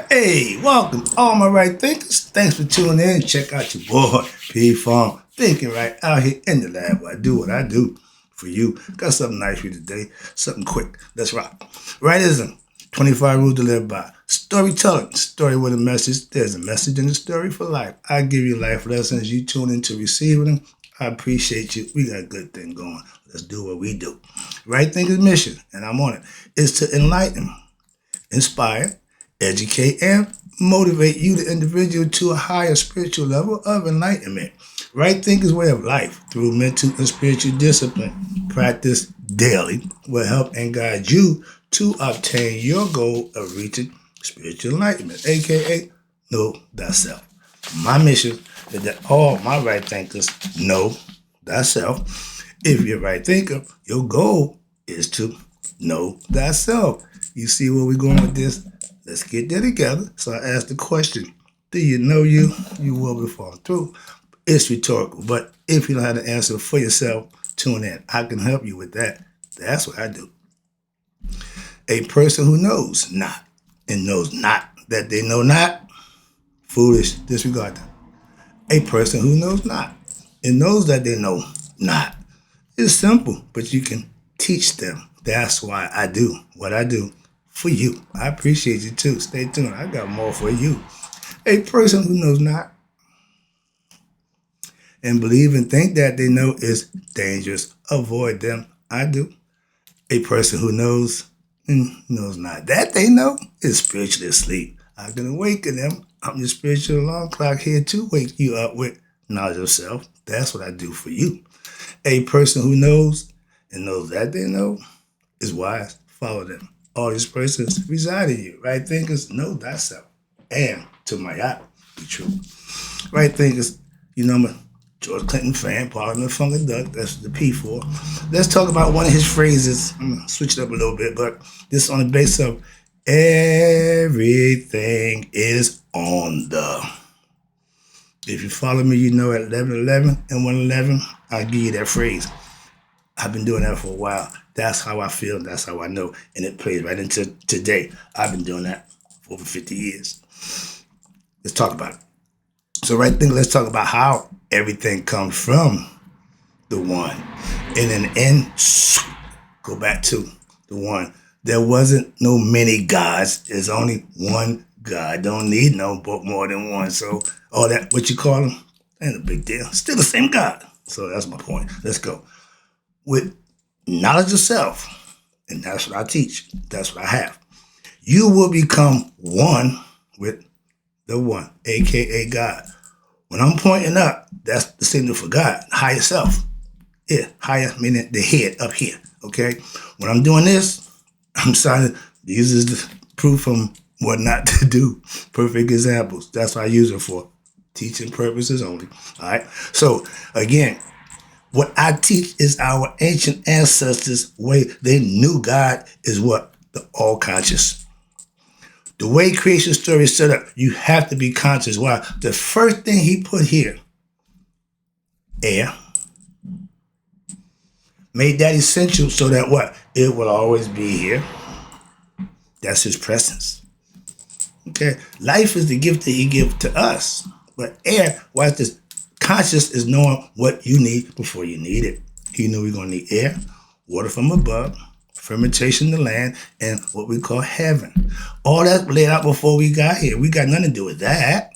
Hey, welcome, all my right thinkers. Thanks for tuning in. Check out your boy, P Farm, thinking right out here in the lab. Where I do what I do for you. Got something nice for you today. Something quick. Let's rock. Rightism. 25 rules to live by. Storytelling. Story with a message. There's a message in the story for life. I give you life lessons. You tune in to receive them. I appreciate you. We got a good thing going. Let's do what we do. Right Thinkers mission, and I'm on it, is to enlighten, inspire, educate, and motivate you, the individual, to a higher spiritual level of enlightenment. Right Thinkers Way of Life through mental and spiritual discipline. Practice daily will help and guide you to obtain your goal of reaching spiritual enlightenment, aka know thyself. My mission is that all my right thinkers know thyself. If you're a right thinker, your goal is to know thyself. You see where we're going with this? Let's get there together. So I asked the question, do you know you? You will be falling through. It's rhetorical, but if you don't have the answer for yourself, tune in. I can help you with that. That's what I do. A person who knows not and knows not that they know not, foolish, disregard them. A person who knows not and knows that they know not. It's simple, but you can teach them. That's why I do what I do for you. I appreciate you too. Stay tuned. I got more for you. A person who knows not and believe and think that they know is dangerous. Avoid them. I do. A person who knows and knows not that they know is spiritually asleep. I can awaken them. I'm your spiritual alarm clock here to wake you up with knowledge of self. That's what I do for you. A person who knows and knows that they know is wise. Follow them. All these persons reside in you. Right thinkers, know thyself. And to my yacht, be true. Right thinkers, I'm a George Clinton fan, Parliament Funky Duck. That's the P for. Let's talk about one of his phrases. I'm going to switch it up a little bit, but this is on the base of everything is on the. If you follow me, you know at 11:11 and 1:11, I'll give you that phrase. I've been doing that for a while. That's how I feel. That's how I know. And it plays right into today. I've been doing that for over 50 years. Let's talk about it. So right then, let's talk about how everything comes from the one. And in the end, go back to the one. There wasn't no many gods. There's only one God. Don't need no but more than one. So all that, what you call them, ain't a big deal. Still the same God. So that's my point. Let's go. With knowledge of self, and that's what I teach. That's what I have. You will become one with the one, aka God. When I'm pointing up, that's the signal for God, higher self. Yeah, higher meaning the head up here. Okay. When I'm doing this, I'm signing. These is the proof from what not to do. Perfect examples. That's what I use it for. Teaching purposes only. All right. So again, what I teach is our ancient ancestors' way. They knew God is what? The all conscious. The way creation story is set up, you have to be conscious. Why? The first thing he put here, air, made that essential so that what? It will always be here. That's his presence. Okay. Life is the gift that he gives to us. But air, why is this? Conscious is knowing what you need before you need it. He knew we are going to need air, water from above, fermentation of the land, and what we call heaven. All that laid out before we got here. We got nothing to do with that.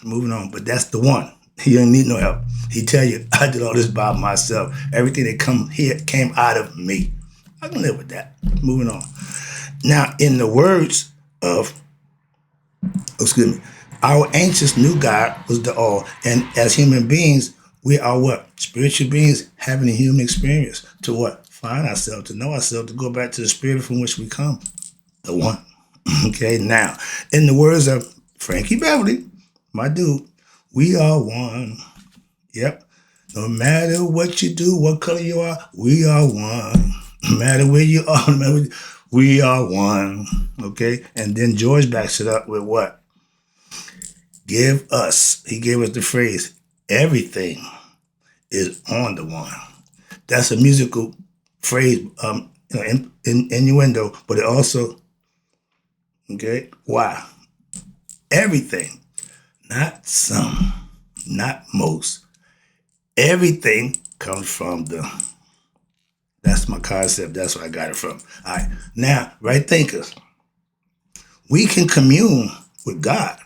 Moving on, but that's the one. He don't need no help. He tell you, I did all this by myself. Everything that come here came out of me. I can live with that. Moving on. Now, in the words of, our ancients knew God was the all. And as human beings, we are what? Spiritual beings having a human experience to what? Find ourselves, to know ourselves, to go back to the spirit from which we come. The one. Okay, now, in the words of Frankie Beverly, my dude, we are one. Yep. No matter what you do, what color you are, we are one. No matter where you are, we are one. Okay? And then George backs it up with what? He gave us the phrase, everything is on the one. That's a musical phrase, innuendo, but it also, okay, why? Everything, not some, not most. Everything comes from that's my concept. That's where I got it from. All right. Now, right thinkers, we can commune with God.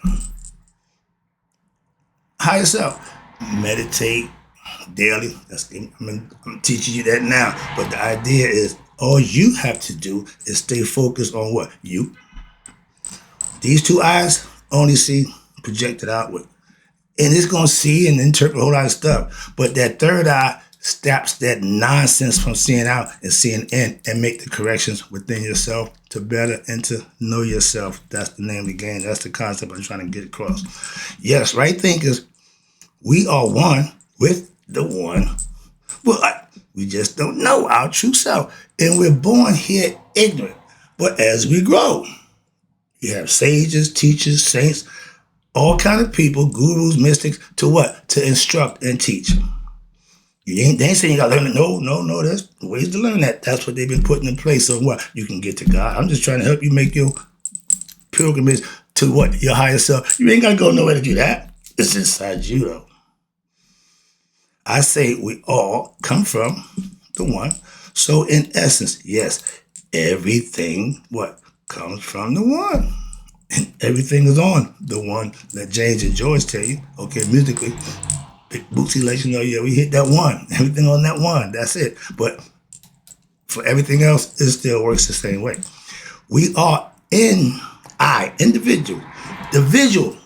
Higher self. Meditate daily. I'm teaching you that now. But the idea is all you have to do is stay focused on what? You. These two eyes only see projected outward. And it's going to see and interpret a whole lot of stuff. But that third eye stops that nonsense from seeing out and seeing in and make the corrections within yourself to better and to know yourself. That's the name of the game. That's the concept I'm trying to get across. Yes, right thinkers, we are one with the one, but we just don't know our true self. And we're born here ignorant. But as we grow, you have sages, teachers, saints, all kind of people, gurus, mystics, to what? To instruct and teach. They ain't saying you gotta learn it. No, there's ways to learn that. That's what they've been putting in place so what? You can get to God. I'm just trying to help you make your pilgrimage to what? Your higher self. You ain't gotta go nowhere to do that. It's inside you though. I say we all come from the one. So in essence, yes, everything what comes from the one. And everything is on the one that James and George tell you. Okay, musically, Big Bootsy lets you know, yeah, we hit that one. Everything on that one. That's it. But for everything else, it still works the same way. We are individual. The visual,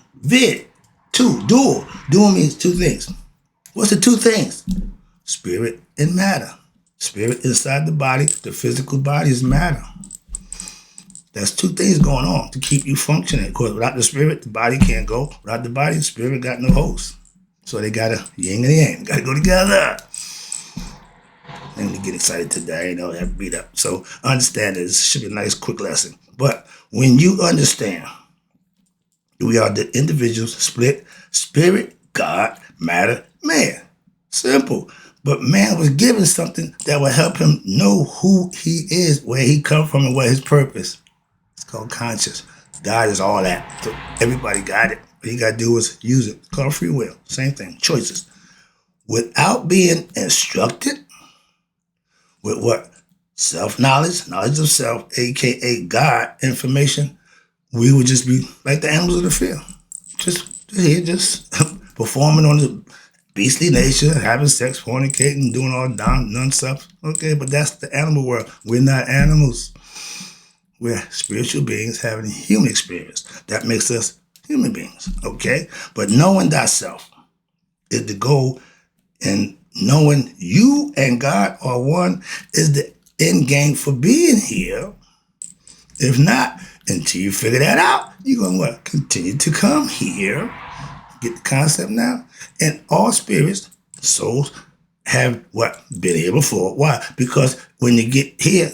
dual. Dual means two things. What's the two things? Spirit and matter. Spirit inside the body. The physical body is matter. That's two things going on to keep you functioning. Because without the spirit, the body can't go. Without the body, the spirit got no host. So they got to yin and yang. Got to go together. And we get excited today, have beat up. So understand this should be a nice, quick lesson. But when you understand, we are the individuals split spirit, God, matter, man. Simple. But man was given something that will help him know who he is, where he come from, and what his purpose. It's called conscious. God is all that. So everybody got it. What you got to do is use it. It's called free will. Same thing. Choices. Without being instructed with what? Self-knowledge, knowledge of self, a.k.a. God information, we would just be like the animals of the field. Just performing on the beastly nature, having sex, fornicating, doing all none stuff. Okay, but that's the animal world. We're not animals. We're spiritual beings having a human experience. That makes us human beings, okay? But knowing thyself is the goal, and knowing you and God are one is the end game for being here. If not, until you figure that out, you're going to what? Continue to come here. Get the concept now? And all spirits, souls, have what? Been here before. Why? Because when you get here,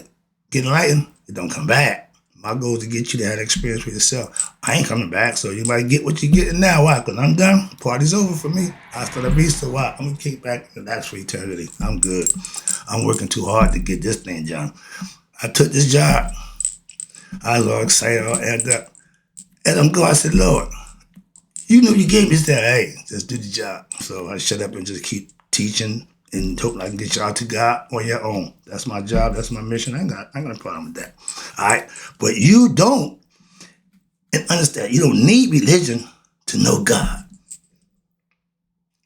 get enlightened, it don't come back. My goal is to get you to have that experience with yourself. I ain't coming back, so you might get what you're getting now. Why? Because I'm done. Party's over for me. Hasta la vista. Why? I'm going to kick back, and that's for eternity. I'm good. I'm working too hard to get this thing done. I took this job. I was all excited, all amped up. And I'm going, I said, Lord, you knew you gave me this, hey, just do the job. So I shut up and just keep teaching and hope I can get y'all to God on your own. That's my job. That's my mission. I ain't got a problem with that. All right? But you don't, and understand, you don't need religion to know God.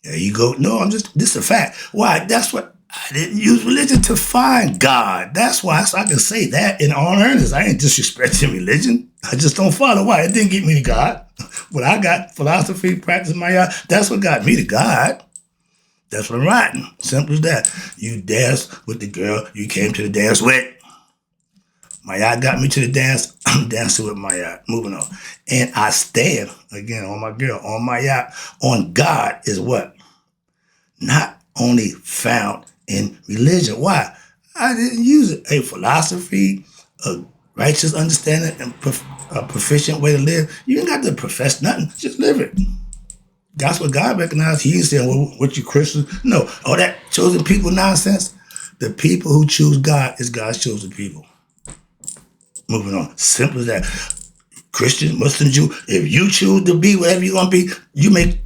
There you go. No, this is a fact. Why? That's what, I didn't use religion to find God. That's why I can say that in all earnest. I ain't disrespecting religion. I just don't follow. Why? It didn't get me to God. What I got, philosophy, practice, that's what got me to God. That's what I'm writing. Simple as that. You danced with the girl you came to the dance with. Maya got me to the dance. I'm dancing with Maya. Moving on. And I stand, again, on my girl, on Maya. On God is what? Not only found in religion. Why? I didn't use it. A philosophy, a righteous understanding, and a proficient way to live. You ain't got to profess nothing. Just live it. That's what God recognized. He ain't saying, well, what you Christians? No. All that chosen people nonsense. The people who choose God is God's chosen people. Moving on. Simple as that. Christian, Muslim, Jew. If you choose to be whatever you're going to be,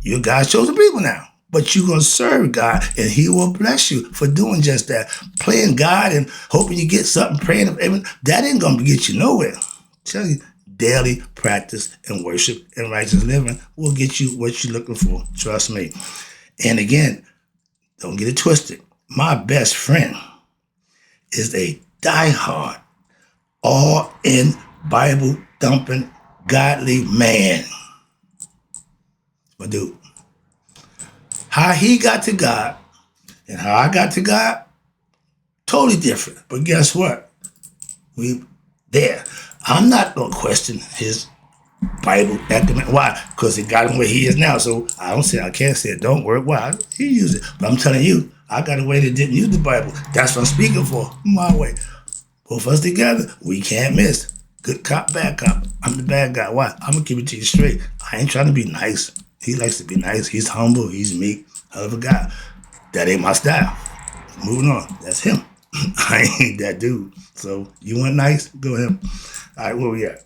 you're God's chosen people now. But you're going to serve God, and he will bless you for doing just that. Playing God and hoping you get something, praying, that ain't going to get you nowhere. I tell you, daily practice and worship and righteous living will get you what you're looking for. Trust me. And again, don't get it twisted. My best friend is a diehard, all-in, Bible-thumping, godly man. My dude. How he got to God and how I got to God, totally different. But guess what? We there. I'm not going to question his Bible acumen. Why? Because it got him where he is now. So I can't say it don't work. Why? He used it. But I'm telling you, I got a way that didn't use the Bible. That's what I'm speaking for. My way. Both of us together, we can't miss. Good cop, bad cop. I'm the bad guy. Why? I'm going to keep it to you straight. I ain't trying to be nice. He likes to be nice. He's humble. He's meek. Hell of a guy. That ain't my style. Moving on. That's him. I ain't that dude. So you want nice? Go ahead. All right, where we at?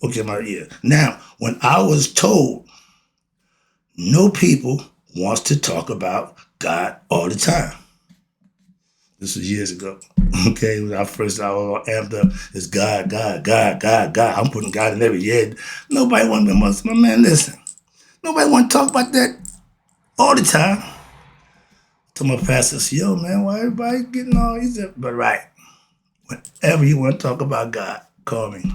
Okay, my ear. Now, when I was told no people wants to talk about God all the time. This was years ago. Okay, when I was all amped up, it's God, God, God, God, God. I'm putting God in every head. Nobody want to be Muslim. Man, listen. Nobody want to talk about that all the time. To my pastor, yo, man, why everybody getting all these? But right, whenever you want to talk about God, call me.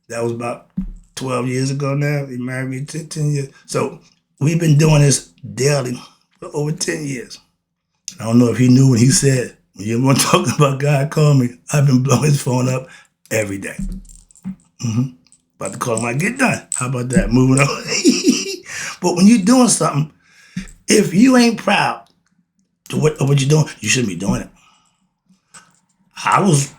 That was about 12 years ago now. He married me 10 years. So we've been doing this daily for over 10 years. I don't know if he knew what he said. When you want to talk about God, call me. I've been blowing his phone up every day. About to call him when I get done. How about that? Moving on. But when you're doing something, if you ain't proud of what you're doing, you shouldn't be doing it. I was,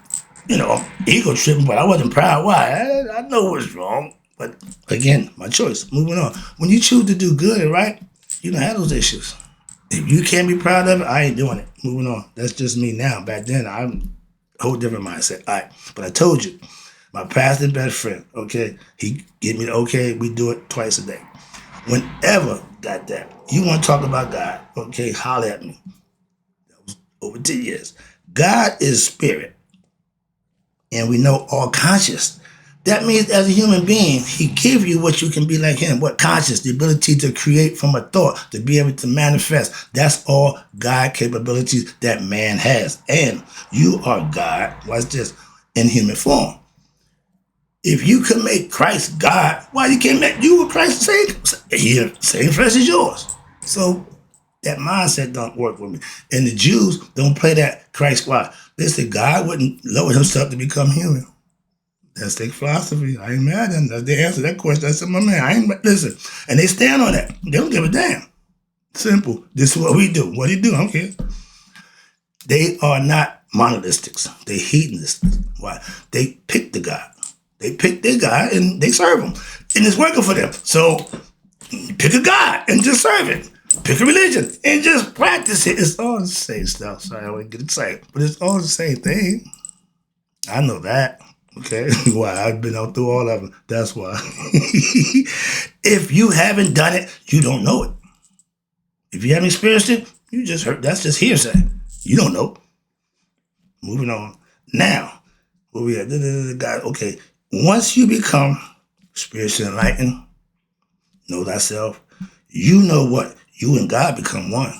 ego tripping, but I wasn't proud. Why? I know what's wrong. But again, my choice. Moving on. When you choose to do good and right, you don't have those issues. If you can't be proud of it, I ain't doing it. Moving on. That's just me now. Back then, I'm a whole different mindset. All right. But I told you, my pastor and best friend, okay, he gave me the okay, we do it twice a day. Whenever got that, you want to talk about God, okay, holler at me. That was over 10 years. God is spirit. And we know all conscious. That means as a human being, he give you what you can be like him. What conscious? The ability to create from a thought, to be able to manifest. That's all God capabilities that man has. And you are God, watch this, in human form. If you could make Christ God, why you can't make you with Christ same flesh as yours? So that mindset don't work with me. And the Jews don't play that Christ why. They say God wouldn't lower himself to become human. That's their philosophy. I ain't mad at them. That's the answer to that question. I said, my man, listen. And they stand on that. They don't give a damn. Simple. This is what we do. What do you do? I don't care. They are not monolithics. They hedonists. Why? They pick the God. They pick their God and they serve him. And it's working for them. So pick a God and just serve it. Pick a religion and just practice it. It's all the same stuff. Sorry, I wouldn't get excited. But it's all the same thing. I know that. Okay, why? I've been out through all of them. That's why. If you haven't done it, you don't know it. If you haven't experienced it, you just heard. That's just hearsay. You don't know. Moving on. Now, where we at? God. Okay, once you become spiritually enlightened, know thyself, you know what? You and God become one.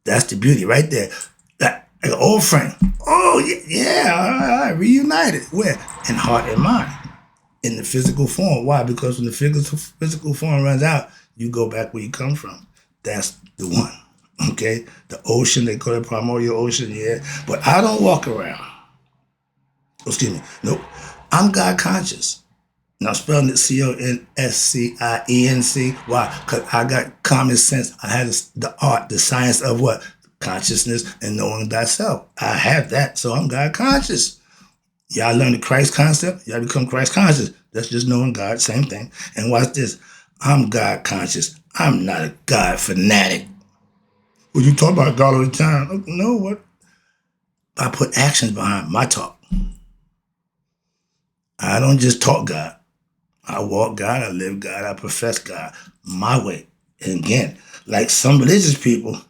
That's the beauty right there. Like an old friend. Oh, yeah, all right, reunited. Where? In heart and mind. In the physical form. Why? Because when the physical form runs out, you go back where you come from. That's the one. Okay? The ocean, they call it primordial ocean, yeah. But I don't walk around. Excuse me. Nope. I'm God conscious. Now, spelling it CONSCIENC. Why? Because I got common sense. I had the art, the science of what? Consciousness and knowing thyself. I have that, so I'm God conscious. Y'all learn the Christ concept, y'all become Christ conscious. That's just knowing God, same thing. And watch this. I'm God conscious. I'm not a God fanatic. Well, you talk about God all the time. No, what? I put actions behind my talk. I don't just talk God. I walk God, I live God, I profess God my way. And again, like some religious people,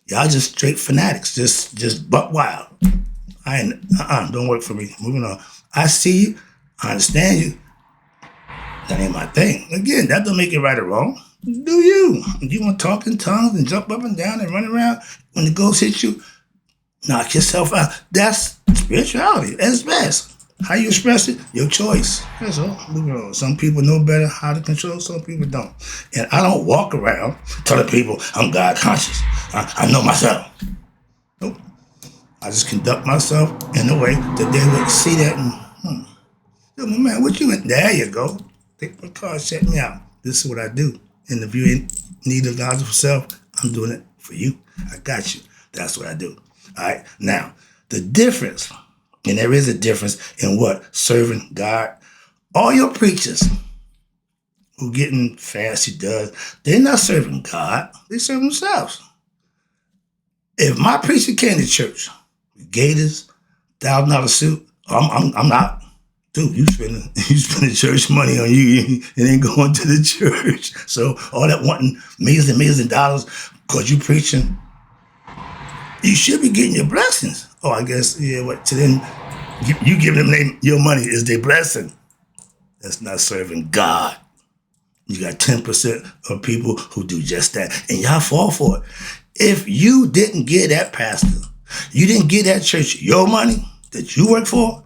y'all just straight fanatics, just buck wild. I ain't, don't work for me. Moving on. I see you, I understand you. That ain't my thing. Again, that don't make it right or wrong. Do you? You want to talk in tongues and jump up and down and run around? When the ghost hits you, knock yourself out. That's spirituality at its best. How you express it, your choice. That's all. Moving on. Some people know better how to control, some people don't. And I don't walk around telling people I'm God conscious. I know myself. Nope. I just conduct myself in a way that they would see that and, yo, my man, what you in? There you go. Take my car, check me out. This is what I do. And if you ain't need of God for self, I'm doing it for you. I got you. That's what I do. All right. Now, the difference, and there is a difference in what serving God. All your preachers who getting fancy does, they're not serving God. They serve themselves. If my preacher came to church, Gators, $1,000 suit, I'm not. Dude, you spending church money on you. It ain't going to the church. So all that wanting millions of dollars because you preaching, you should be getting your blessings. Oh, I guess, yeah, what, to them, you giving them your money is their blessing. That's not serving God. You got 10% of people who do just that. And y'all fall for it. If you didn't give that pastor, you didn't give that church your money that you work for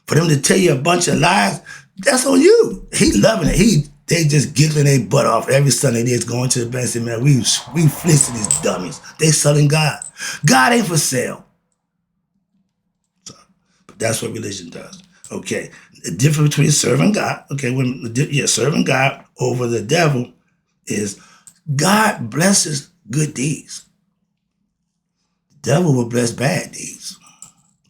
them to tell you a bunch of lies, that's on you. He loving it. They just giggling their butt off every Sunday. They're going to the bank and say, man, we fleecing these dummies. They selling God. God ain't for sale. So, but that's what religion does. Okay. The difference between serving God, serving God over the devil is God blesses good deeds. The devil will bless bad deeds.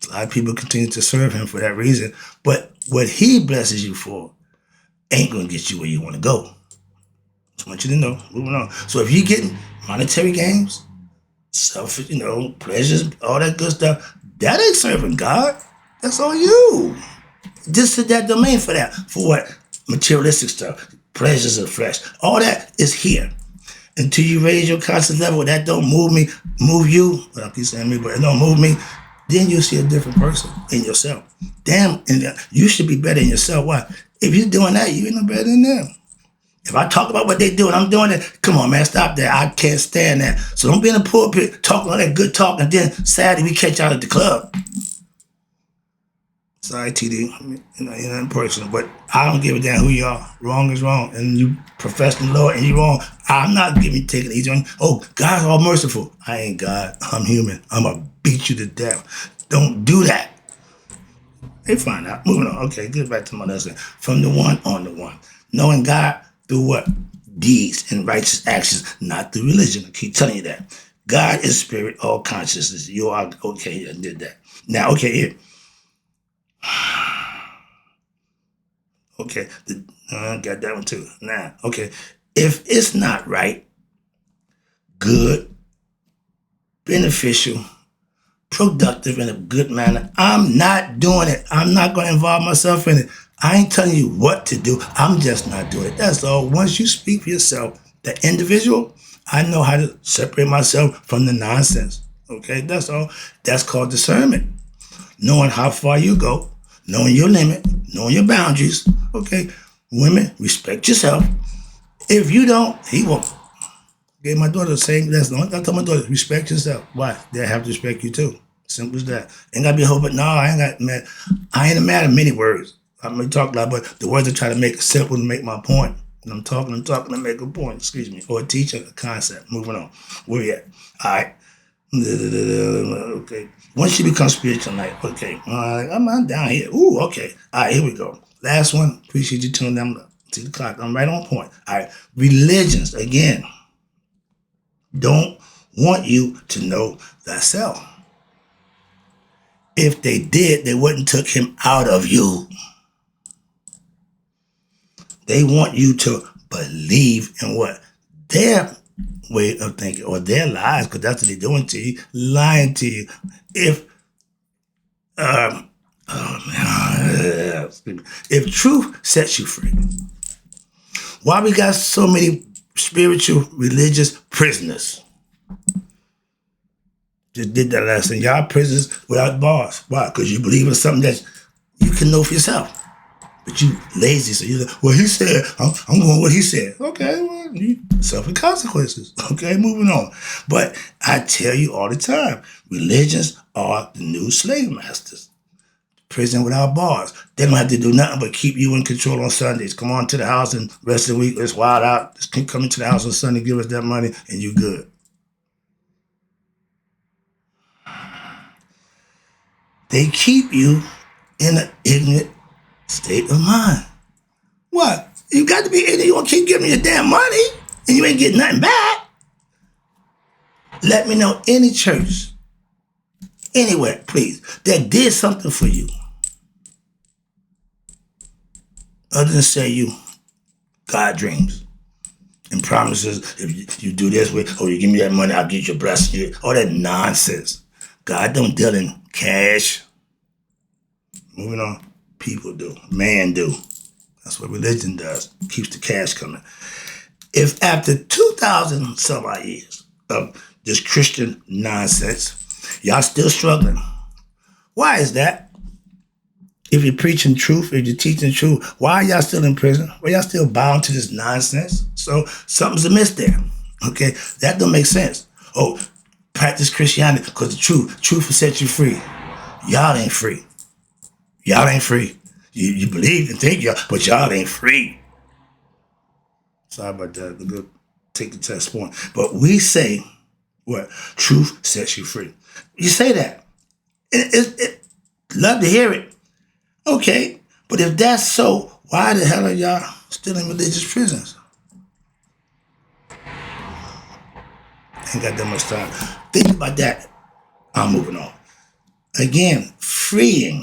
A lot of people continue to serve him for that reason. But what he blesses you for ain't going to get you where you want to go. Just want you to know. Moving on. So if you're getting monetary gains, selfish, pleasures, all that good stuff, that ain't serving God. That's all you. Just hit that domain for that. For what? Materialistic stuff. Pleasures of flesh. All that is here. Until you raise your conscious level, that don't move you. Well, I keep saying me, but it don't move me. Then you'll see a different person in yourself. Damn, and you should be better in yourself. Why? If you're doing that, you ain't no better than them. If I talk about what they do and I'm doing it, come on, man, stop that. I can't stand that. So don't be in the pulpit talking all that good talk and then Saturday we catch out at the club. Sorry, TD, you're not personal, but I don't give a damn who you are. Wrong is wrong, and you profess the Lord and you're wrong. I'm not taking it easy on you. Oh, God's all merciful. I ain't God. I'm human. I'm going to beat you to death. Don't do that. They find out. Moving on. Okay, get back to my lesson. From the one on the one. Knowing God through what? Deeds and righteous actions, not through religion. I keep telling you that. God is spirit, all consciousness. You are, okay, I did that. Now, okay, here. Okay, got that one too. Now, okay, if it's not right, good, beneficial, productive in a good manner, I'm not doing it. I'm not going to involve myself in it. I ain't telling you what to do. I'm just not doing it. That's all. Once you speak for yourself, the individual, I know how to separate myself from the nonsense. Okay, that's all. That's called discernment. Knowing how far you go, knowing your limit, knowing your boundaries. Okay, women, respect yourself. If you don't, he won't. Gave my daughter the same lesson. I told my daughter, respect yourself. Why? They have to respect you too. Simple as that. Ain't gotta be a whole, but no, I ain't a man of many words. I'm gonna talk a lot, but the words I try to make it simple to make my point. And I'm talking to make a point, excuse me, or teach a concept. Moving on. Where you at? All right. Okay. Once you become spiritual tonight, okay. I'm down here. Ooh, okay. All right, here we go. Last one. Appreciate you tuning down to the clock. I'm right on point. All right. Religions, again, don't want you to know thyself. If they did, they wouldn't took him out of you. They want you to believe in what? Their way of thinking or their lies, because that's what they're doing to you, lying to you. If Oh man, if truth sets you free, why we got so many spiritual religious prisoners? Just did that last thing. Y'all prisoners without bars. Why? Because you believe in something that you can know for yourself. But you lazy, so you're like, well, he said, I'm going what he said. Okay, well, you suffer consequences. Okay, moving on. But I tell you all the time, religions are the new slave masters. Prison without bars. They don't have to do nothing but keep you in control on Sundays. Come on to the house and rest of the week, let's wild out. Just keep coming to the house on Sunday, give us that money, and you good. They keep you in an ignorant state of mind. What? You got to be ignorant. You gonna keep giving me your damn money and you ain't getting nothing back. Let me know any church, anywhere, please, that did something for you. Other than say you God dreams and promises if you do this way, or you give me that money, I'll get you a blessing. All that nonsense. God don't deal in cash. Moving on. People do. Man do. That's what religion does. Keeps the cash coming. If after 2,000 some odd years of this Christian nonsense, y'all still struggling, why is that? If you're preaching truth, if you're teaching truth, why are y'all still in prison? Why y'all still bound to this nonsense? So something's amiss there. Okay, that don't make sense. Oh, practice Christianity because the truth will set you free. Y'all ain't free. Y'all ain't free. You believe and think y'all, but y'all ain't free. Sorry about that. We're going to take the test point. But we say, what? Truth sets you free. You say that. Love to hear it. Okay, but if that's so, why the hell are y'all still in religious prisons? Ain't got that much time. Think about that. I'm moving on. Again, freeing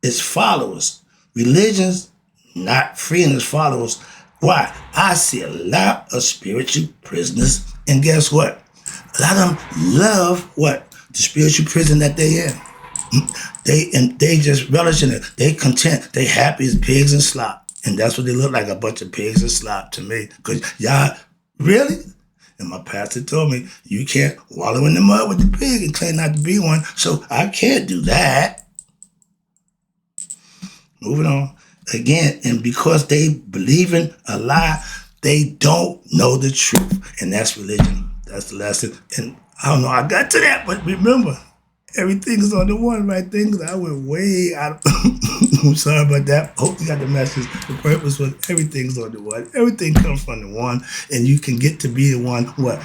its followers. Religions not freeing its followers. Why? I see a lot of spiritual prisoners, and guess what? A lot of them love what? The spiritual prison that they in. They just relish in it. They content. They happy as pigs and slop. And that's what they look like, a bunch of pigs and slop to me. Because y'all, really? And my pastor told me, you can't wallow in the mud with the pig and claim not to be one. So I can't do that. Moving on. Again, and because they believe in a lie, they don't know the truth. And that's religion. That's the lesson. And I don't know how I got to that, but remember, everything is on the one, right? Things I went way out of I'm sorry about that. Hope you got the message. The purpose was everything's on the one. Everything comes from the one, and you can get to be the one. What?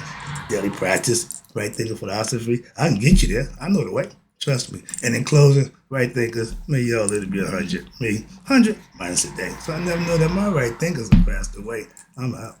Daily practice, right thinking philosophy. I can get you there. I know the way. Trust me. And in closing, right thinkers, may y'all live to be 100. Me, 100 minus a day. So I never know that my right thinkers have passed away. I'm out.